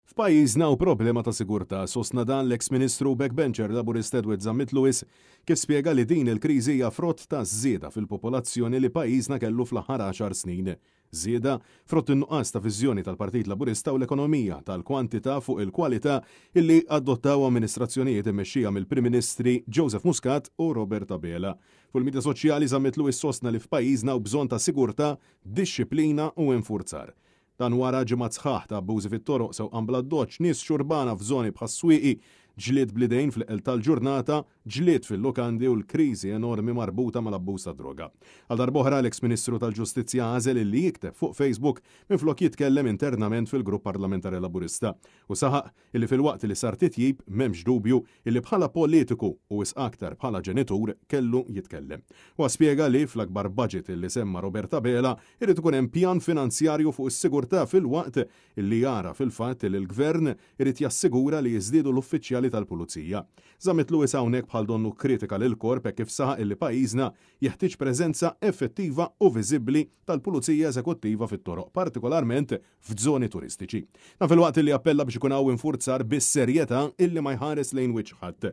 F'pajjiżna u problema ta' sigurtà sostna dan l-eks-Ministru backbencher Laburist Edward Zammit Lewis kif spjega li din il-kriżi hija frott ta' żieda fil-popolazzjoni li pajjiżna kellu fl-aħħar 10 snin. Żieda frott in-nuqqas ta' viżjoni tal-Partit Laburista u l-ekonomija tal-kwantità fuq il-kwalità illi adottaw amministrazzjonijiet immexxija mill-Prim Ministri Joseph Muscat u Robert Abela. Fil-midja soċjali Zammit Lewis sostna li f'pajjiżna u bżonn ta' sigurtà, dixxilpina u infurzar. Dan wara ġimgħat sħaħ ta' abbużi fit-toroq sewqan bla doċċ, nies xurbana f'żoni bħas-swieqi, ġlied blidejn fl-qel tal-ġurnata, ġlied fil-lukandi u l-kriżi enormi marbuta mal-abbuż ta' droga. Għal darb'oħra l-eks-Ministru tal-Ġustizzja għażel illi jikteb fuq Facebook minflok jitkellem internament fil-Grupp Parlamentari Laburista u saħaq illi fil-waqt li sar titjib m'hemmx dubju illi bħala politiku u aktar bħala ġenitur kellu jitkellem. U spjega li fl-akbar budget illi semma Robert Abela irid ikun hemm pjan finanzjarju fuq is-sigurtà fil-waqt illi jara fil-fatt li l-Gvern irid jassigura li jiżdiedu l-uffiċjali tal-Pulizija. Zammit Lewis hawnhekk bħal donnu kritika lil korp kif saħaq illi pajjiżna jeħtieġ preżenza effettiva u viżibbli tal-Pulizija Eżekuttiva fit-toroq, partikolarment f'żoni turistiċi. Dan fil-waqt li appella biex ikun hawn infurzar bis-serjetà illi ma jħares lejn wiċċ ħadd.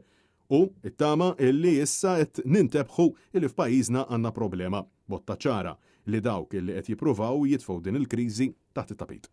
U it-tama illi issa qed nintebħu illi f'pajjiżna għandna problema botta ċara li dawk illi qed jippruvaw jitfgħu din il-kriżi taħt it-tapit.